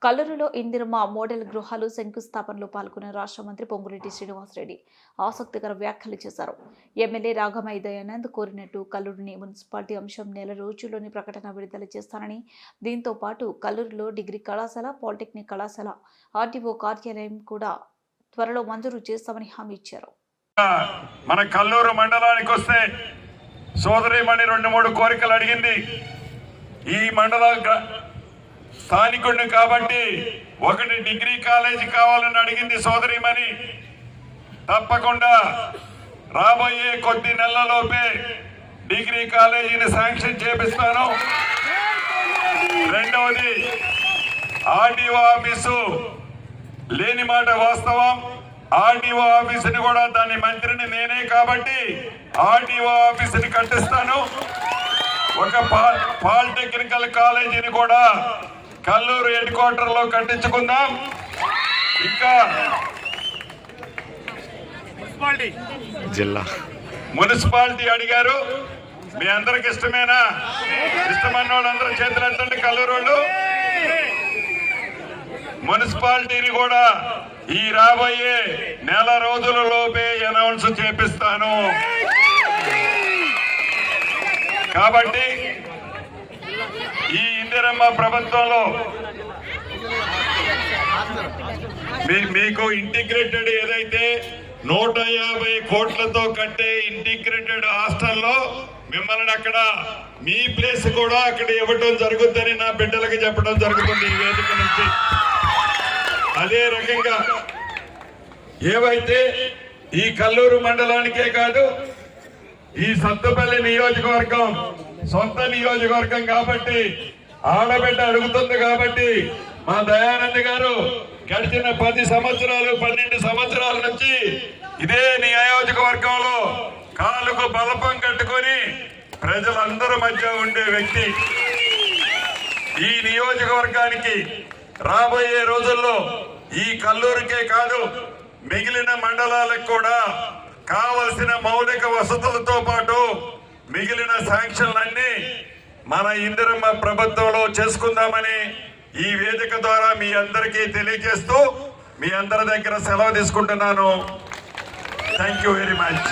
కల్లూరులో Indiramma model గృహాలు శంకుస్థాపనలో పాల్గొన్న రాష్ట్ర మంత్రి పొంగులేటి శ్రీనివాసరెడ్డి ఆసక్తికర వ్యాఖ్యలు చేశారు. ఎమ్మెల్యే రాఘమయ్య దయానంద్ కోరినట్టు కల్లూరుని మున్సిపాలిటీ అంశం నెల రోజుల్లోని ప్రకటన విడుదల చేస్తానని, దీంతో పాటు కల్లూరులో డిగ్రీ కళాశాల, పాలిటెక్నిక్ కళాశాల, ఆర్టీఓ కార్యాలయం కూడా త్వరలో మంజూరు చేస్తామని హామీ ఇచ్చారు. మన కల్లూరు మండలానికి వస్తే సోదరిమణి 2-3 కోరికలు అడిగింది. ఈ మండల స్థానికుడిని కాబట్టి ఒకటి డిగ్రీ కాలేజీ కావాలని అడిగింది సోదరిమణి. తప్పకుండా రాబోయే కొద్ది నెలలలోపే డిగ్రీ కాలేజీని శాంక్షన్ చేపిస్తాను. రెండవది ఆర్టీఓ ఆఫీసు లేని మాట వాస్తవం. ఆర్టీఓ ఆఫీసుని కూడా దాని మంత్రిని నేనే కాబట్టి ఆర్టీఓ ఆఫీసుని కట్టిస్తాను. ఒక పాలిటెక్నికల్ కాలేజీని కూడా కల్లూరు హెడ్ క్వార్టర్ లో కట్టించుకుందాం. ఇంకా జిల్లా మున్సిపాలిటీ అడిగారు. మీ అందరికి ఇష్టమేనా? ఇష్టమన్న వాళ్ళందరూ చేతులు ఎత్తండి. కల్లూరు వాళ్ళు మున్సిపాలిటీని కూడా ఈ రాబోయే నెల రోజులలోపే అనౌన్స్ చేపిస్తాను. కాబట్టి ఈ ఇందిరమ్మ ప్రభుత్వంలో మీకు ఇంటిగ్రేటెడ్ ఏదైతే 150 కోట్లతో కట్టే ఇంటిగ్రేటెడ్ హాస్టల్లో మిమ్మల్ని అక్కడ మీ ప్లేస్ కూడా అక్కడ ఇవ్వటం జరుగుతుందని నా బిడ్డలకి చెప్పడం జరుగుతుంది ఈ వేదిక నుంచి. అదే రకంగా ఏవైతే ఈ కల్లూరు మండలానికే కాదు, ఈ సత్తుపల్లి నియోజకవర్గం సొంత నియోజకవర్గం కాబట్టి ఆడబిడ్డ అడుగుతుంది కాబట్టి మా దయానంద్ గారు గడిచిన 10 సంవత్సరాలు 12 సంవత్సరాల నుంచి ఇదే నియోజకవర్గంలో కాలుకు బలపం కట్టుకొని ప్రజలందరి మధ్య ఉండే వ్యక్తి. ఈ నియోజకవర్గానికి రాబోయే రోజుల్లో ఈ కల్లూరుకే కాదు మిగిలిన మండలాలకు కూడా కావలసిన మౌలిక వసతులతో పాటు మిగిలిన శాంక్షన్లన్నీ మన ఇందిరమ్మ ప్రభుత్వంలో చేసుకుందామని ఈ వేదిక ద్వారా మీ అందరికీ తెలియజేస్తూ మీ అందరి దగ్గర సెలవు తీసుకుంటున్నాను. Thank you very much.